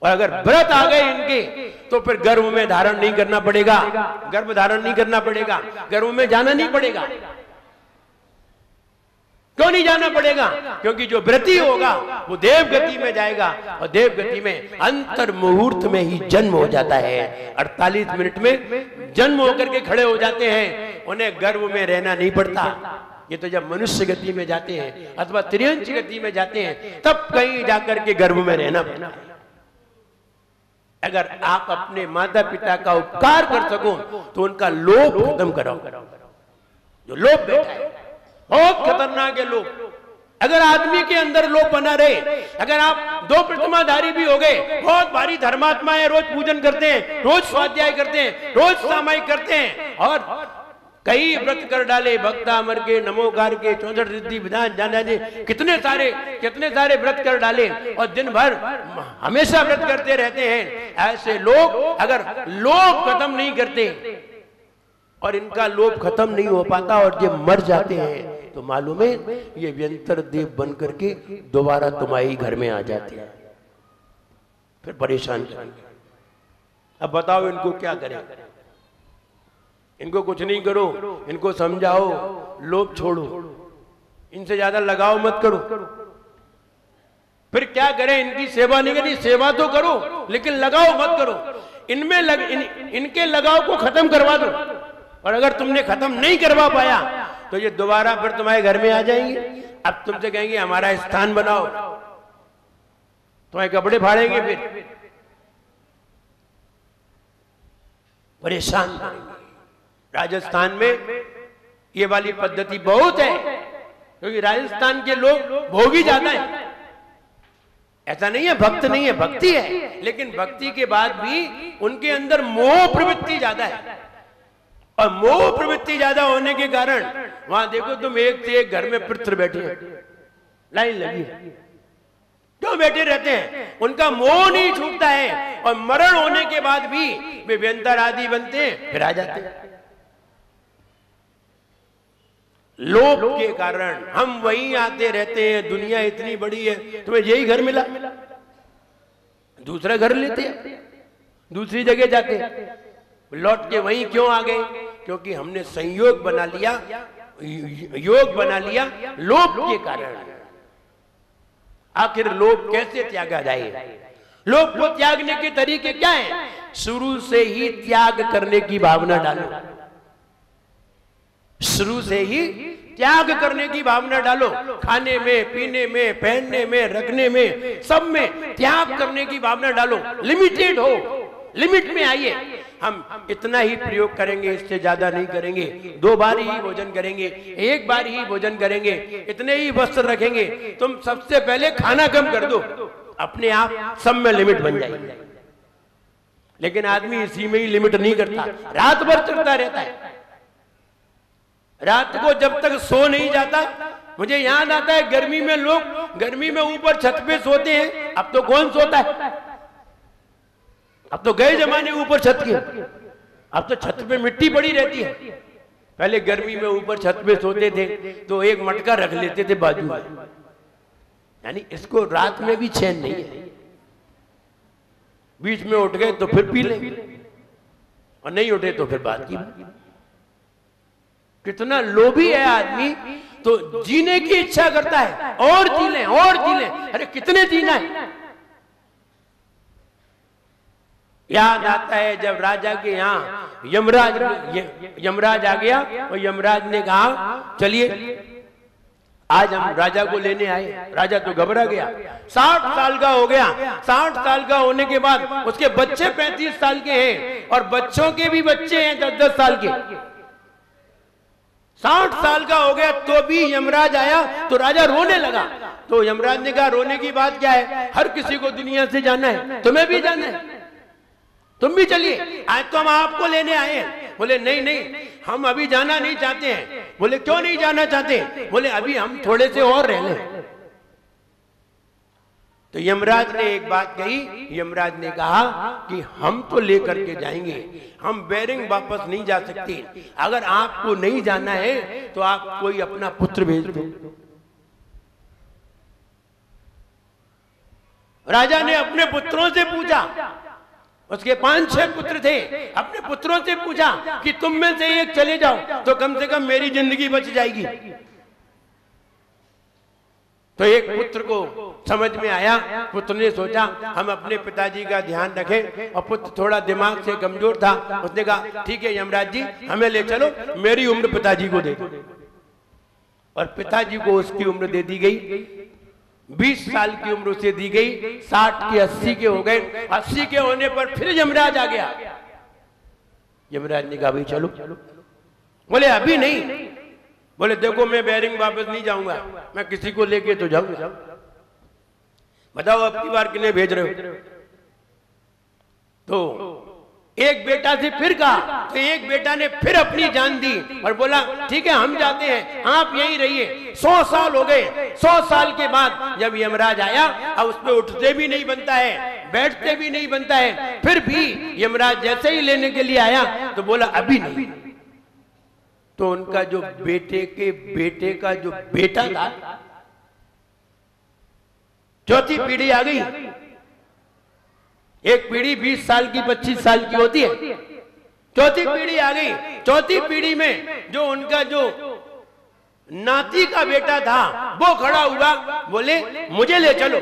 और अगर व्रत आ गए इनके तो फिर गर्भ में धारण नहीं करना पड़ेगा, गर्भ धारण नहीं करना पड़ेगा, गर्भ में जाना नहीं पड़ेगा। क्यों नहीं जाना पड़ेगा? क्योंकि जो व्रती होगा वो देव गति में जाएगा, और देव गति में अंतर मुहूर्त में ही जन्म हो जाता है। 48 मिनट में जन्म होकर के खड़े हो जाते हैं, उन्हें गर्भ में रहना नहीं पड़ता। ये तो जब मनुष्य गति में जाते हैं अथवा त्रियंच गति में जाते हैं तब कहीं जाकर के गर्भ में रहना पड़ता है। अगर आप अपने माता पिता का उपकार कर सको तो उनका लोभ खत्म कराओ। जो लोभ बैठा है बहुत खतरनाक है लोभ। अगर आदमी के अंदर लोभ बना रहे, अगर आप 2 प्रतिमाधारी भी हो गए, बहुत भारी धर्मात्मा है, रोज पूजन करते हैं, रोज स्वाध्याय करते हैं, रोज सामायिक करते हैं, और कई व्रत कर डाले, भक्ता अमर के, नमोकार के, 64 रिद्धि विधान जाना जी, कितने सारे व्रत कर डाले और दिन भर हमेशा व्रत करते रहते हैं। ऐसे लोग अगर लोभ खत्म नहीं करते और इनका लोभ खत्म नहीं हो पाता और ये मर जाते हैं तो मालूम है ये व्यंतर देव बन करके दोबारा तुम्हारे घर में आ जाते हैं, फिर परेशान करेंगे। अब बताओ इनको क्या करें? इनको कुछ नहीं करो, इनको समझाओ, लोभ छोड़ो, इनसे ज्यादा लगाव मत करो। फिर क्या करें? इनकी सेवा नहीं करनी, सेवा तो करो लेकिन लगाव मत करो। इनके लगाव को खत्म करवा दो, और अगर तुमने खत्म नहीं करवा पाया तो ये दोबारा फिर तुम्हारे घर में आ जाएंगे। अब तुमसे कहेंगे हमारा स्थान बनाओ, तुम्हारे कपड़े फाड़ेंगे, फिर परेशान करेंगे। राजस्थान में ये वाली पद्धति बहुत है, क्योंकि राजस्थान के लोग भोगी ज्यादा है। ऐसा नहीं है भक्त नहीं है, भक्ति है, लेकिन भक्ति के बाद भी उनके अंदर मोह प्रवृत्ति ज्यादा है। और मोह प्रवृत्ति ज्यादा होने के कारण वहां देखो तुम एक से एक घर में पृथ्वी बैठे हैं, लाइन लगी है, क्यों बैठे रहते हैं? उनका मोह नहीं छूटता है, और मरण होने के बाद भी वे व्यंतर आदि बनते हैं, फिर आ जाते हैं। लोभ के कारण हम वहीं आते रहते हैं। दुनिया इतनी बड़ी है, तुम्हें यही घर मिला, दूसरा घर लेते हैं, दूसरी जगह जाते हैं, लौट के वहीं क्यों आ गए? क्योंकि हमने संयोग बना लिया, योग बना लिया लोभ के कारण। आखिर लोभ कैसे त्यागा जाए? लोभ को त्यागने के तरीके क्या है? शुरू से ही त्याग करने की भावना डालो, शुरू से ही त्याग करने की भावना डालो। खाने में, पीने में, पहनने में, रखने में, सब में त्याग करने की भावना डालो। लिमिटेड हो, लिमिट में आइए। हम इतना ही प्रयोग करेंगे, इससे ज्यादा नहीं करेंगे। 2 बार ही भोजन करेंगे, 1 बार ही भोजन करेंगे, इतने ही वस्त्र रखेंगे। तुम सबसे पहले खाना कम कर दो, अपने आप सब में लिमिट बन जाएगी। लेकिन आदमी इसी में ही लिमिट नहीं करता, रात भर चलता रहता है। रात को जब तक सो नहीं जाता, मुझे याद आता है गर्मी में लोग गर्मी में ऊपर छत पे सोते हैं। अब तो कौन सोता है? अब तो गए जमाने ऊपर छत के, अब तो छत पे मिट्टी पड़ी रहती है। पहले गर्मी में ऊपर छत पे सोते थे तो एक मटका रख लेते थे बाजू में, यानी इसको रात में भी चैन नहीं है। बीच में उठ गए तो फिर पी लेंगे, और नहीं उठे तो फिर बात की। कितना लोभी है आदमी, तो जीने की इच्छा करता है, और जी लें और जी लें। अरे कितने जीना है? याद आता है जब राजा के यहाँ यमराज आ गया, और यमराज ने कहा चलिए आज हम राजा को लेने आए। राजा तो घबरा गया, 60 साल का हो गया। 60 साल का होने के बाद उसके बच्चे 35 साल के हैं, और बच्चों के भी बच्चे हैं 10-10 साल के। 60 साल का हो गया तो भी यमराज आया तो राजा रोने लगा। तो यमराज ने कहा रोने की बात क्या है? हर किसी को दुनिया से जाना है, तुम्हें भी जाना है, तुम भी चलिए, आज तो हम आपको लेने आए हैं। बोले नहीं नहीं, हम अभी जाना नहीं चाहते हैं। बोले क्यों नहीं जाना चाहते? बोले अभी हम थोड़े से और रह लें। तो यमराज ने एक बात कही, यमराज ने कहा कि हम तो लेकर के जाएंगे, हम बैरिंग वापस नहीं जा सकते। अगर आपको नहीं जाना है तो आप कोई अपना पुत्र भेज दो। राजा ने अपने पुत्रों से पूछा, उसके 5-6 पुत्र थे, अपने पुत्रों से पूछा कि तुम में से एक चले जाओ तो कम से कम मेरी जिंदगी बच जाएगी। तो एक पुत्र को समझ में आया, पुत्र ने सोचा हम अपने पिताजी का ध्यान रखें, और पुत्र थोड़ा दिमाग से कमजोर था, उसने कहा ठीक है यमराज जी हमें ले चलो, मेरी उम्र पिताजी को दे दो। और पिताजी को उसकी उम्र दे दी गई, 20 साल की उम्र उसे दी गई, 60 के 80 के हो गए। 80 के होने पर फिर यमराज आ गया। यमराज ने कहा भाई चलो, बोले अभी नहीं, बोले देखो मैं बैरिंग वापस नहीं जाऊंगा, मैं किसी को लेके तो जाऊंगा, बताओ अब की बार किन्हें भेज रहे हो। तो एक बेटा से फिर कहा, तो एक बेटा ने फिर अपनी जान दी और बोला ठीक है हम जाते हैं, आप यहीं रहिए। 100 साल हो गए, 100 साल के बाद जब यमराज आया, अब उस पे उठते भी नहीं बनता है, बैठते भी नहीं बनता है, फिर भी यमराज जैसे ही लेने के लिए आया तो बोला अभी नहीं। तो उनका जो बेटे के बेटे का जो बेटा था, चौथी पीढ़ी आ गई। एक पीढ़ी 20 साल की 25 साल की होती है, चौथी पीढ़ी आ गई। चौथी पीढ़ी में जो उनका जो नाती का बेटा था वो खड़ा हुआ, बोले मुझे ले चलो।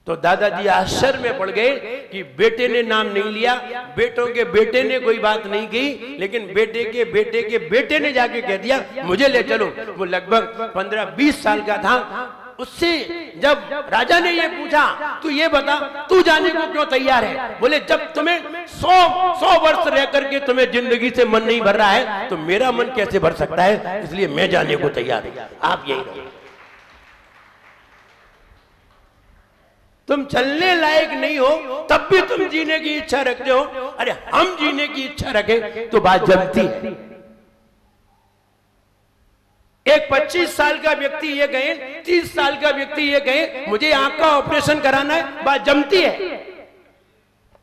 तो दादाजी आश्चर्य में पड़ गए कि बेटे ने नाम नहीं लिया, बेटों के बेटे ने कोई बात नहीं की, लेकिन बेटे के बेटे के बेटे ने जाके कह दिया मुझे ले चलो। वो लगभग 15-20 साल का था। उससे जब राजा ने ये पूछा तू ये बता तू जाने को क्यों तैयार है, बोले जब तुम्हें 100 वर्ष रह करके तुम्हें जिंदगी से मन नहीं भर रहा है तो मेरा मन कैसे भर सकता है, इसलिए मैं जाने को तैयार हूं, आप यही रहो। तुम चलने लायक नहीं हो तब भी तुम जीने की इच्छा रखते हो। अरे हम जीने की इच्छा रखें तो बात जमती है। एक 25 साल का व्यक्ति ये कहे, 30 साल का व्यक्ति ये कहे मुझे आंख का ऑपरेशन कराना है, बात जमती है।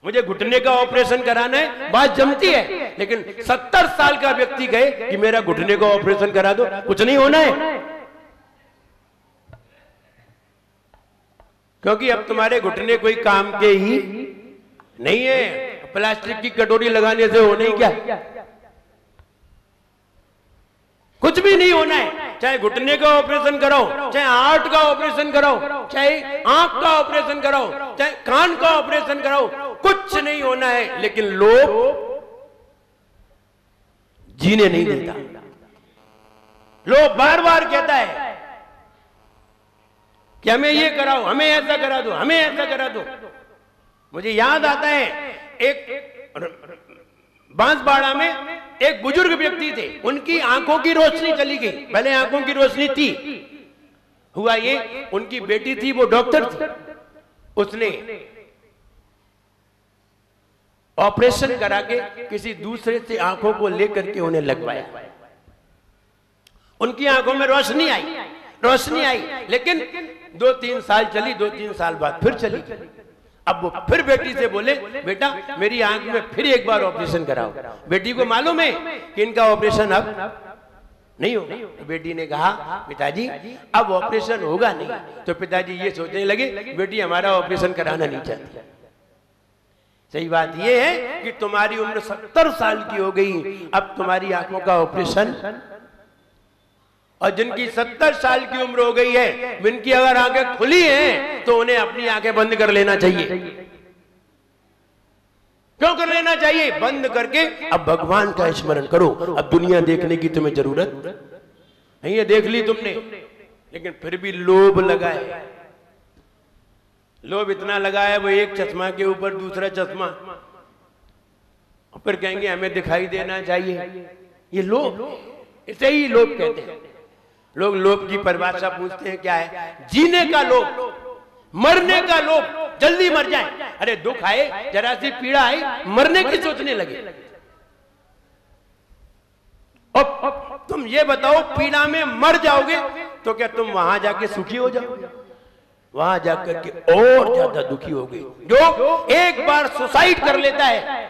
मुझे घुटने का ऑपरेशन कराना है, बात जमती है। लेकिन 70 साल का व्यक्ति कहे कि मेरा घुटने का ऑपरेशन करा दो, कुछ नहीं होना है, क्योंकि अब तुम्हारे घुटने कोई काम के ही नहीं है। प्लास्टिक की कटोरी लगाने से होने ही क्या, कुछ भी नहीं होना है। चाहे घुटने का ऑपरेशन कराओ, चाहे हार्ट का ऑपरेशन कराओ, चाहे आंख का ऑपरेशन कराओ, चाहे कान का ऑपरेशन कराओ, कुछ नहीं होना है। लेकिन लोग जीने नहीं देता। लोग बार बार कहता है कि हमें ये कराओ, हमें ऐसा करा दो, हमें ऐसा करा दो। मुझे याद आता है एक बांसवाड़ा में एक बुजुर्ग व्यक्ति थे, उनकी आंखों की रोशनी चली गई। पहले आंखों की रोशनी थी, हुआ ये उनकी बेटी थी, वो डॉक्टर थी, उसने ऑपरेशन करा के किसी दूसरे से आंखों को लेकर के उन्हें लगवाया। उनकी आंखों में रोशनी आई, लेकिन 2-3 साल चली, 2-3 साल बाद फिर चली। अब वो फिर बेटी से बोले बेटा मेरी आंख में फिर एक बार ऑपरेशन कराओ। बेटी को मालूम है कि इनका ऑपरेशन अब नहीं होगा। तो बेटी ने कहा पिताजी अब ऑपरेशन होगा नहीं। तो पिताजी ये सोचने लगे बेटी हमारा ऑपरेशन कराना नहीं चाहती। सही बात ये है कि तुम्हारी उम्र 70 साल की हो गई, अब तुम्हारी आंखों का ऑपरेशन, और जिनकी 70 साल की उम्र हो गई है, जिनकी अगर आंखें खुली हैं तो उन्हें अपनी आंखें बंद कर लेना चाहिए। क्यों कर लेना चाहिए? बंद करके अब भगवान का स्मरण करो। अब दुनिया देखने की तुम्हें जरूरत नहीं है, देख ली तुमने, लेकिन फिर भी लोभ लगा है। लोभ इतना लगा है, वो एक चश्मा के ऊपर दूसरा चश्मा, और फिर कहेंगे हमें दिखाई देना चाहिए। ये लोभ, इसे ही लोभ कहते हैं। लोग लोभ की परिभाषा पूछते हैं क्या है? जीने का लोभ, मरने का लोभ, जल्दी मर जाए। अरे दुख आए, जरा सी पीड़ा आई, मरने की सोचने लगे। अब तुम ये बताओ पीड़ा में मर जाओगे तो क्या तुम वहां जाके सुखी हो जाओगे? वहां जाकर के और ज्यादा दुखी होगे। जो एक बार सुसाइड कर लेता है,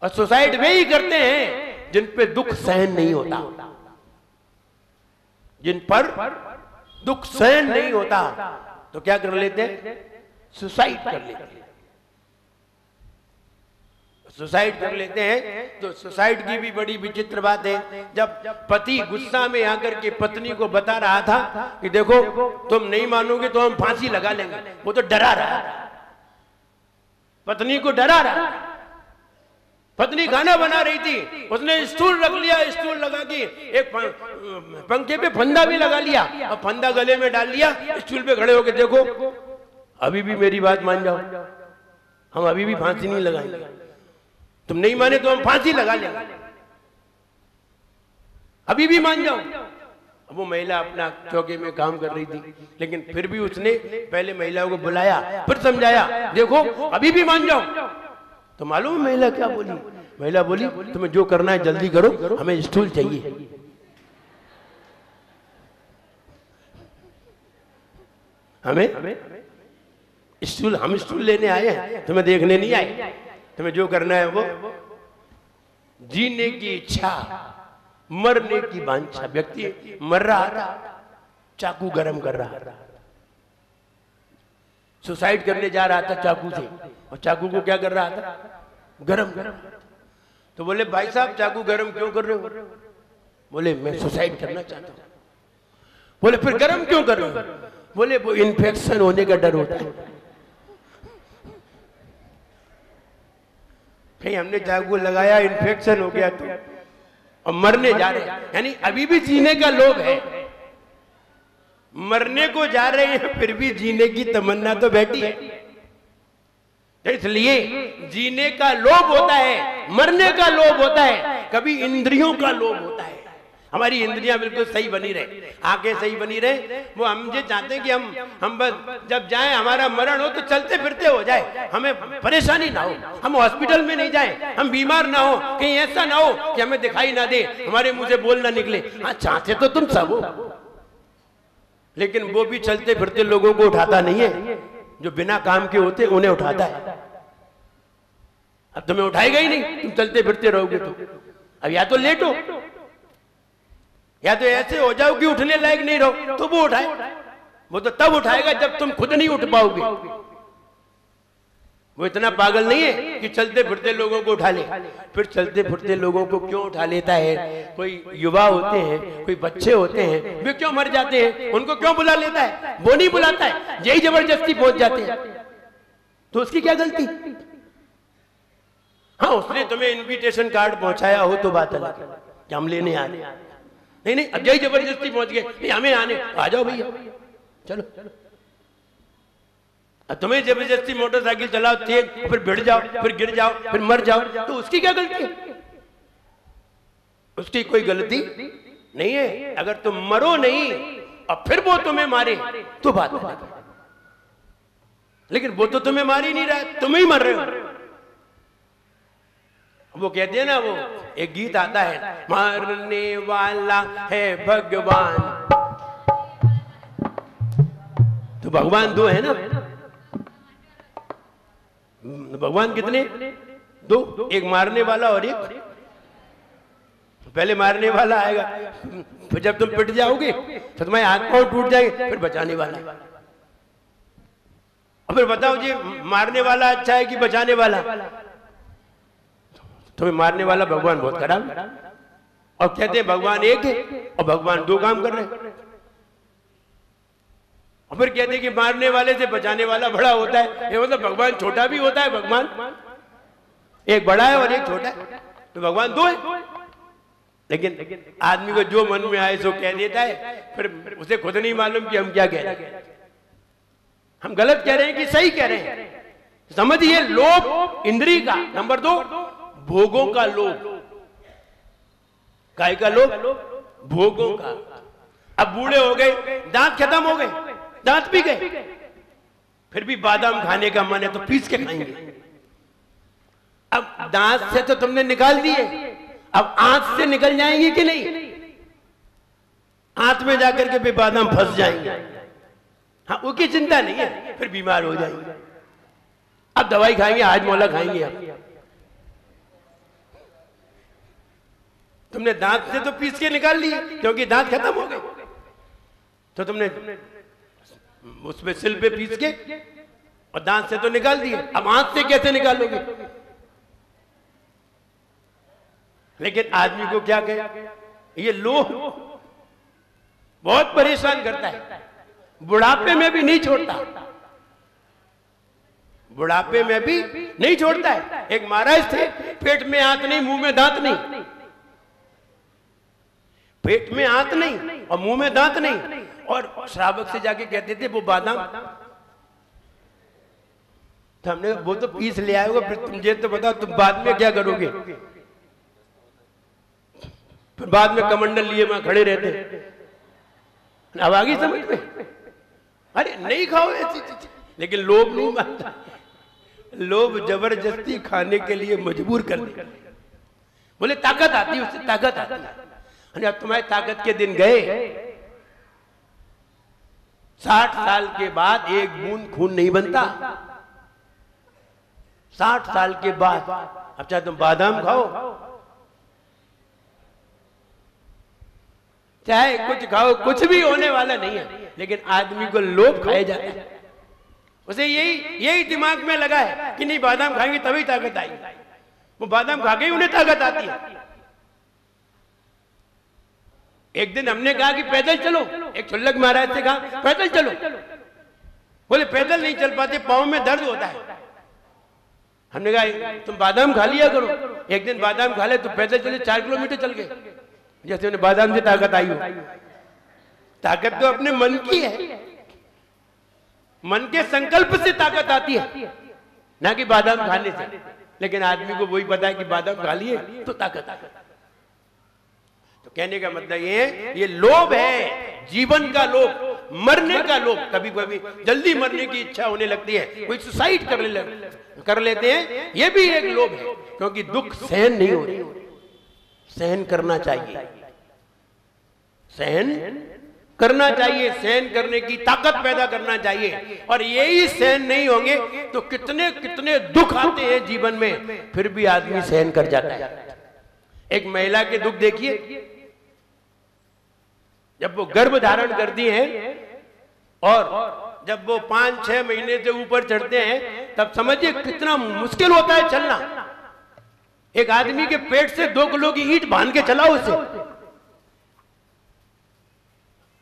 और सुसाइड वे ही करते हैं जिन पे दुख सहन नहीं होता, जिन पर दुख सहन नहीं होता। तो क्या कर लेते हैं? सुसाइड कर लेते हैं। सुसाइड कर लेते हैं। तो सुसाइड की भी बड़ी विचित्र बात है। जब पति गुस्सा में आकर के पत्नी को बता रहा था कि देखो तुम नहीं मानोगे तो हम फांसी लगा लेंगे, वो तो डरा रहा था, पत्नी को डरा रहा। पत्नी खाना बना रही थी, उसने स्टूल रख लिया, स्टूल लगा के एक पंखे पे फंदा भी लगा लिया और फंदा गले में डाल लिया, स्टूल पे खड़े होके देखो अभी भी मेरी बात मान जाओ, हम अभी भी फांसी नहीं लगाएंगे, तुम नहीं माने तो हम फांसी लगा लेंगे, अभी भी मान जाओ। अब वो महिला अपना चौके में काम कर रही थी, लेकिन फिर भी उसने पहले महिलाओं को बुलाया, फिर समझाया, देखो अभी भी मान जाओ। तो मालूम है महिला क्या बोली? महिला बोली तुम्हें जो करना है जल्दी करो, हमें स्टूल चाहिए। हमें स्टूल, हम स्टूल लेने आए हैं, तुम्हें देखने नहीं आए। तुम्हें जो करना है वो, जीने की इच्छा, मरने की वांछा। व्यक्ति मर रहा था, चाकू गरम कर रहा था, सुसाइड करने जा रहा था चाकू से, और चाकू को क्या कर रहा था? गरम। तो बोले भाई साहब चाकू गरम क्यों कर रहे हो? बोले मैं सुसाइड करना चाहता हूं। बोले फिर गरम क्यों कर रहे हो? बोले वो इन्फेक्शन होने का डर होता है, कहीं हमने चाकू लगाया इन्फेक्शन हो गया तो, और मरने जा रहे हैं। यानी अभी भी जीने का लोभ है, मरने को जा रहे हैं फिर भी जीने की तमन्ना तो बैठी है। तो इसलिए जीने का लोभ होता है, मरने का लोभ होता है, कभी इंद्रियों का लोभ होता है। हमारी इंद्रियां बिल्कुल सही बनी रहे, आंखें सही बनी रहे। वो हम ये चाहते हैं कि हम बस जब जाएं हमारा मरण हो तो चलते फिरते हो जाए, हमें परेशानी ना हो, हम हॉस्पिटल में नहीं जाएं, हम बीमार ना हो, कहीं ऐसा ना हो कि हमें दिखाई ना दे, हमारे मुंह से बोल ना निकले। हाँ चाहते तो तुम सब हो, लेकिन वो भी चलते फिरते लोगों को उठाता नहीं है, जो बिना काम के होते उन्हें उठाता है। अब तुम्हें उठाएगा ही नहीं, तुम चलते फिरते रहोगे तो। अब या तो लेटो, या तो ऐसे हो जाओ कि उठने लायक नहीं रहो, तो वो उठाए। वो तो तब उठाएगा जब तुम खुद नहीं उठ पाओगे। वो इतना पागल नहीं है कि चलते फिरते लोगों को उठा ले। फिर चलते फिरते लोगों को क्यों उठा लेता है? कोई युवा होते हैं, कोई बच्चे होते हैं, वे क्यों मर जाते हैं, उनको क्यों बुला लेता है? वो नहीं बुलाता है, यही जबरदस्ती पहुंच जाते हैं। तो उसकी क्या गलती? हाँ उसने तुम्हें इनविटेशन कार्ड पहुंचाया हो तो बात अलग है कि हम लेने आए। नहीं, अब यही जबरदस्ती पहुंच गए, नहीं हमें आने, आ जाओ भैया चलो। अब तुम्हें जबरदस्ती मोटरसाइकिल चलाओ तेज, फिर भिड़ जाओ, फिर गिर जाओ, फिर मर जाओ, तो उसकी क्या गलती है? उसकी कोई गलती नहीं है। अगर तुम मरो नहीं और फिर वो तुम्हें मारे तो बात है, लेकिन वो तो तुम्हें मार ही नहीं रहा, तुम ही मर रहे हो। वो कहते हैं ना, वो एक गीत आता है, मारने वाला है भगवान। तो भगवान दो है ना, भगवान कितने? दो, एक मारने वाला और एक, पहले मारने वाला आएगा, फिर जब तुम पिट जाओगे तो तुम्हारे हाथ पांव टूट जाएंगे, फिर बचाने वाला। और फिर बताओ जी मारने वाला अच्छा है कि बचाने वाला? तुम्हें मारने वाला भगवान बहुत खराब है। और कहते हैं भगवान एक है और भगवान दो काम कर रहे हैं। और फिर कहते हैं कि मारने वाले से बचाने वाला बड़ा होता है, ये मतलब भगवान छोटा भी होता है। भगवान एक बड़ा है और एक छोटा है, तो भगवान दो है। लेकिन आदमी को जो मन में आए सो कह देता है, फिर उसे खुद नहीं मालूम कि हम क्या कह रहे हैं, हम गलत कह रहे हैं कि सही कह रहे हैं। समझिए लोभ इंद्रिय का। नंबर दो, भोगों का लोभ। काय का लोभ? भोगों का। अब बूढ़े हो गए, दांत खत्म हो गए, दांत भी गए, फिर भी बादाम खाने का मन है तो पीस के खाएंगे। अब दांत से तो तुमने निकाल दिए, अब आंत से निकल जाएंगे कि नहीं? आंत में जाकर के भी बादाम फंस जाएंगे। हाँ उसकी चिंता नहीं है, फिर बीमार हो जाएंगे। अब दवाई खाएंगे, हाजमोला खाएंगे। अब तुमने दांत से तो पीस के निकाल लिए क्योंकि दांत खत्म हो गए, तो तुमने उसमें सिल पे पीस के और दांत से तो निकाल दिए, अब हाथ से कैसे निकालोगे? लेकिन आदमी को क्या कहे, ये लोभ बहुत परेशान करता है, बुढ़ापे में भी नहीं छोड़ता, बुढ़ापे में भी नहीं छोड़ता है। एक महाराज थे, पेट में आंत नहीं, मुंह में दांत नहीं, पेट में आंत नहीं और मुंह में दांत नहीं, और श्रावक से जाके कहते थे वो बादाम, तो हमने वो तो पीस ले आएगा, फिर तुझे तो बताओ तुम बाद में क्या करोगे? फिर बाद में कमंडल लिए वहां खड़े रहते। अब आगे समझ में, अरे नहीं खाओ ऐसी चीज, लेकिन लोभ नहीं मानता, लोभ जबरदस्ती खाने के लिए मजबूर कर दे। बोले ताकत आती है, उससे ताकत आती है। अब तुम्हारी ताकत के दिन गए, 60 साल के बाद एक बूंद खून नहीं बनता, 60 साल के बाद। अब चाहे तुम बादाम खाओ, चाहे कुछ खाओ, कुछ भी होने वाला नहीं है, लेकिन आदमी को लोभ खाया जाता है। उसे यही दिमाग में लगा है कि नहीं बादाम खाएंगे तभी ताकत आएगी, वो बादाम खा के ही उन्हें ताकत आती है। एक दिन हमने कहा कि पैदल चलो, एक छुल्लक महाराज से कहा पैदल चलो, बोले पैदल नहीं चल पाते, पांव में दर्द होता है। हमने कहा तुम बादाम खा लिया करो, एक दिन बादाम खा ले तो पैदल चले 4 किलोमीटर चल गए, जैसे उन्हें बादाम से ताकत आई हो। ताकत तो अपने मन की है, मन के संकल्प से ताकत आती है, ना कि बादाम खाने से। लेकिन आदमी को वही पता है कि बादाम खा लिए तो ताकत आ गई। तो कहने का मतलब ये लोभ है, जीवन का लोभ, मरने का लोभ। कभी कभी जल्दी मरने की इच्छा होने लगती है, कोई सुसाइड कर लेते हैं, ये भी एक लोभ है, क्योंकि दुख सहन नहीं हो रही, सहन करना चाहिए, सहन करना चाहिए, सहन करने की ताकत पैदा करना चाहिए। और यही सहन नहीं होंगे तो कितने कितने दुख आते हैं जीवन में, फिर भी आदमी सहन कर जाता है। एक महिला के दुख देखिए, जब वो गर्भ धारण करती है और जब वो 5-6 महीने से ऊपर चढ़ते हैं, तब समझिए कितना मुश्किल होता है चलना। एक आदमी के पेट से 2 किलो की ईंट बांध के चलाओ उसे,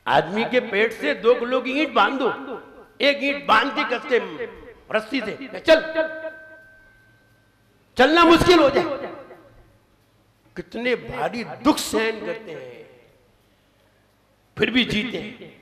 आदमी के पेट से 2 किलो की ईंट बांध दो, एक ईंट बांध के कसते रस्सी से चल, चलना मुश्किल हो जाए। कितने भारी दुख सहन करते हैं, फिर भी जीते हैं।